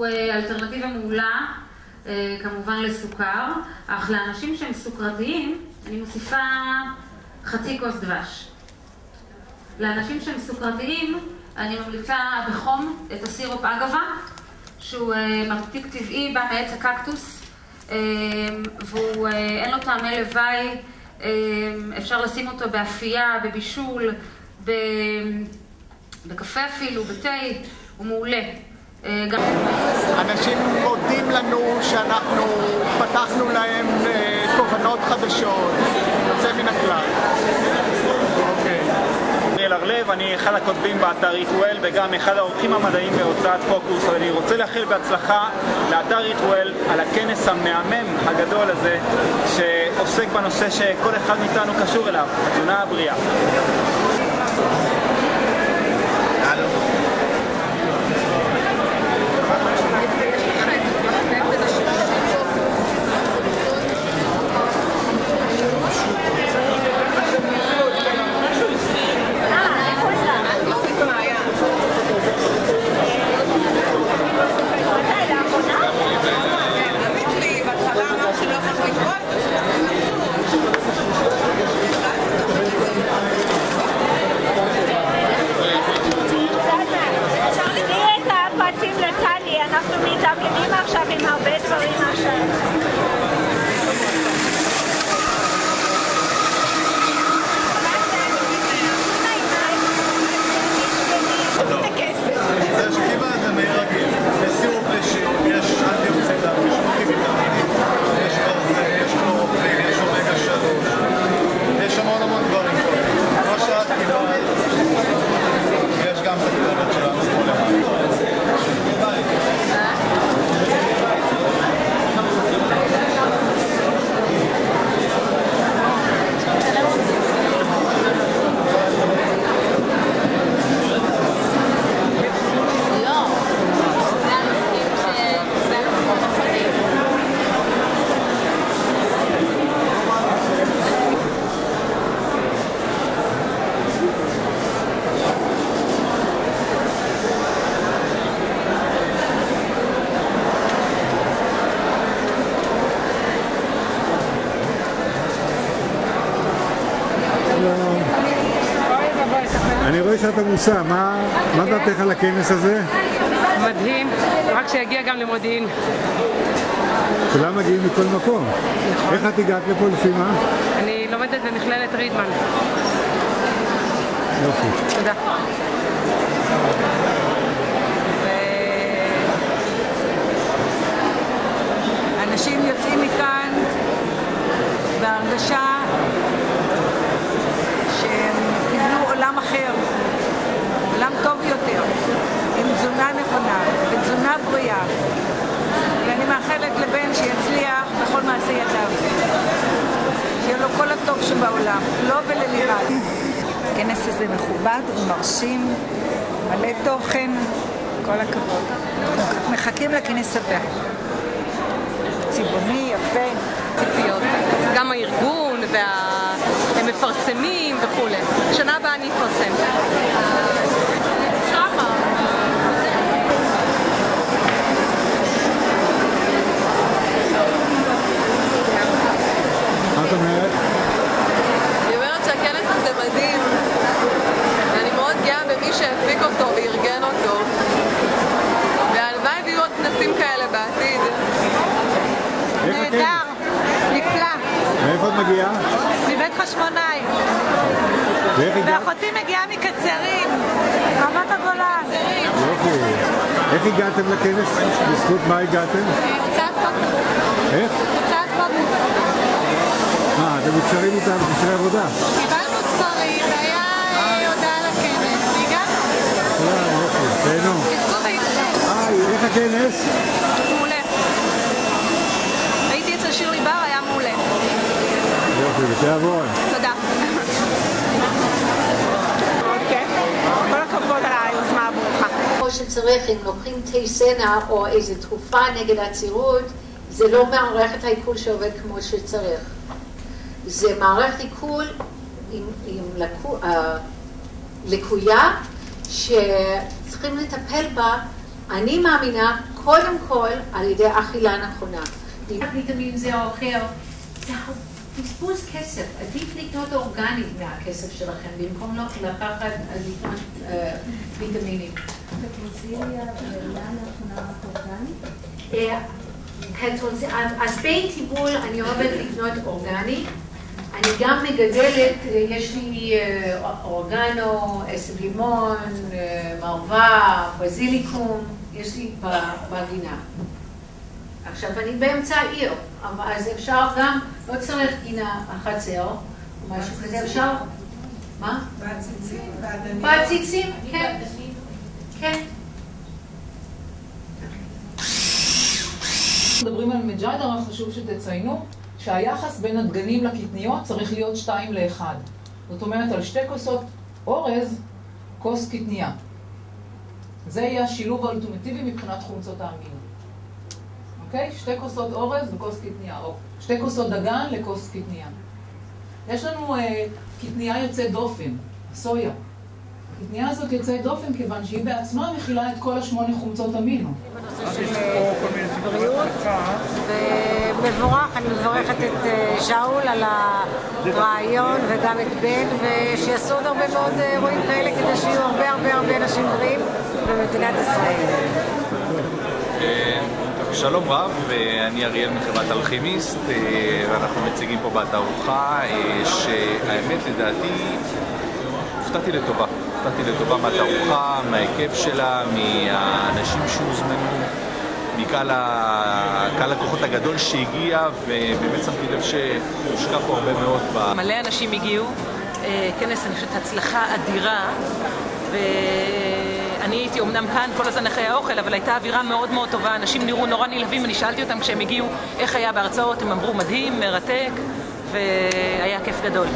הוא אלטרנטיבה מעולה, כמובן לסוכר, אך לאנשים שהם סוכרתיים, אני מוסיפה חצי כוס דבש. לאנשים שהם סוכרתיים, אני ממליצה בחום את הסירופ אגבה, שהוא ממתיק טבעי, בא מעץ הקקטוס, והוא אין לו טעמי לוואי, אפשר לשים אותו באפייה, בבישול, בקפה אפילו, בתה, הוא מעולה. אנשים מודים לנו שאנחנו פתחנו להם תובנות חדשות, יוצא מן הכלל. לב, אני אחד הכותבים באתר איטוול וגם אחד האורחים המדעיים בהוצאת פוקוס. אני רוצה לאחל בהצלחה לאתר איטוול על הכנס המהמם הגדול הזה שעוסק בנושא שכל אחד מאיתנו קשור אליו, התזונה הבריאה. אני רואה שאתה מוסע, מה דעתך על הכנס הזה? מדהים, רק שיגיע גם למודיעין. כולם מגיעים מכל מקום. נכון. איך את הגעת לפה לפי מה? אני לומדת במכללת רידמן. יופי. תודה. אנשים יוצאים מכאן בהרגשה שהם קיבלו עולם אחר, עולם טוב יותר, עם תזונה נכונה, ותזונה בריאה. ואני מאחלת לבן שיצליח בכל מעשה ידיו. שיהיה לו כל הטוב שבעולם, לא וללירז. הכנס הזה מכובד ומרשים, מלא תוכן, כל הכבוד. מחכים לכנס הבא. צבעוני, יפה. ציפיות. גם הארגון הם מפרסמים וכו'. שנה הבאה אני אפרסם. שמה. מה את אומרת? אני אומרת שהכנס הזה מדהים. ואני מאוד גאה במי שהפיק אותו וארגן אותו. והלוואי ויהיו עוד כנסים כאלה בעתיד. נהדר, נפלא. מאיפה את מגיעה? מבית חשמונאי. ואחותי מגיעה מקצרין, רמת הגולן. יופי. איך הגעתם לכנס? בזכות מה הגעתם? הוצאת פוקוס. איך? הוצאת פוקוס. אתם מתקשרים איתם בקשרי עבודה? קיבלנו ספרים והיה הודעה לכנס, והגענו. יופי, תהנו. תזכו ויצא. איך הכנס? מעולה. הייתי אצל שירלי בר, היה מעולה. יופי, ותעבור. תודה. כל הכבוד על היוזמה הברוכה. כמו שצריך, אם לוקחים טייסנה או איזו תרופה נגד עצירות, זה לא מערכת העיכול שעובד כמו שצריך. זה מערכת עיכול עם לקויה שצריכים לטפל בה, אני מאמינה, קודם כל על ידי אכילה נכונה. ויטמין זה או אחר, זה בזבוז כסף. עדיף לקנות אורגני מהכסף שלכם, במקום לא לקחת לקנות ויטמינים. פטרוזיליה ולמה נכונה אורגני? אז בין טיבול אני אוהבת לקנות אורגני. אני גם מגדלת, יש לי אורגנו, עשב לימון, מרווה, בזיליקום, יש לי בגינה. עכשיו אני באמצע העיר, אז אפשר גם, לא צריך גינה החצר, או משהו כזה, אפשר... מה? בעציצים, בעדנים. בעציצים, כן. כן. מדברים על מג'אדר, חשוב שתציינו שהיחס בין הדגנים לקטניות צריך להיות 2:1. זאת אומרת, על 2 כוסות אורז, כוס קטניה. זה יהיה השילוב האולטימטיבי מבחינת חומצות האמינו. אוקיי? 2 כוסות אורז וכוס קטניה, או 2 כוסות דגן לכוס קטניה. יש לנו קטניה יוצאת דופן, סויה. הקטניה הזאת יוצאת דופן כיוון שהיא בעצמה מכילה את כל 8 חומצות אמינו. בנושא של בריאות, ומבורך, אני מברכת את שאול על הרעיון וגם את בן, ושיעשו עוד הרבה מאוד אירועים כאלה כדי שיהיו הרבה אנשים בריאים במדינת ישראל. שלום רב, אני אריאל מחברת אלכימיסט, ואנחנו מציגים פה בתערוכה שהאמת לדעתי הופתעתי לטובה מהתערוכה, מההיקף שלה, מהאנשים שהוזמנו, מקהל הכוחות הגדול שהגיע, ובאמת שמתי לב שהושקע פה הרבה מאוד. מלא אנשים הגיעו, כנס אני חושבת הצלחה אדירה, ואני הייתי אומנם כאן כל הזמן אחרי האוכל, אבל הייתה אווירה מאוד מאוד טובה, אנשים נראו נורא נלהבים, אני שאלתי אותם כשהם הגיעו איך היה בהרצאות, הם אמרו מדהים, מרתק, והיה כיף גדול.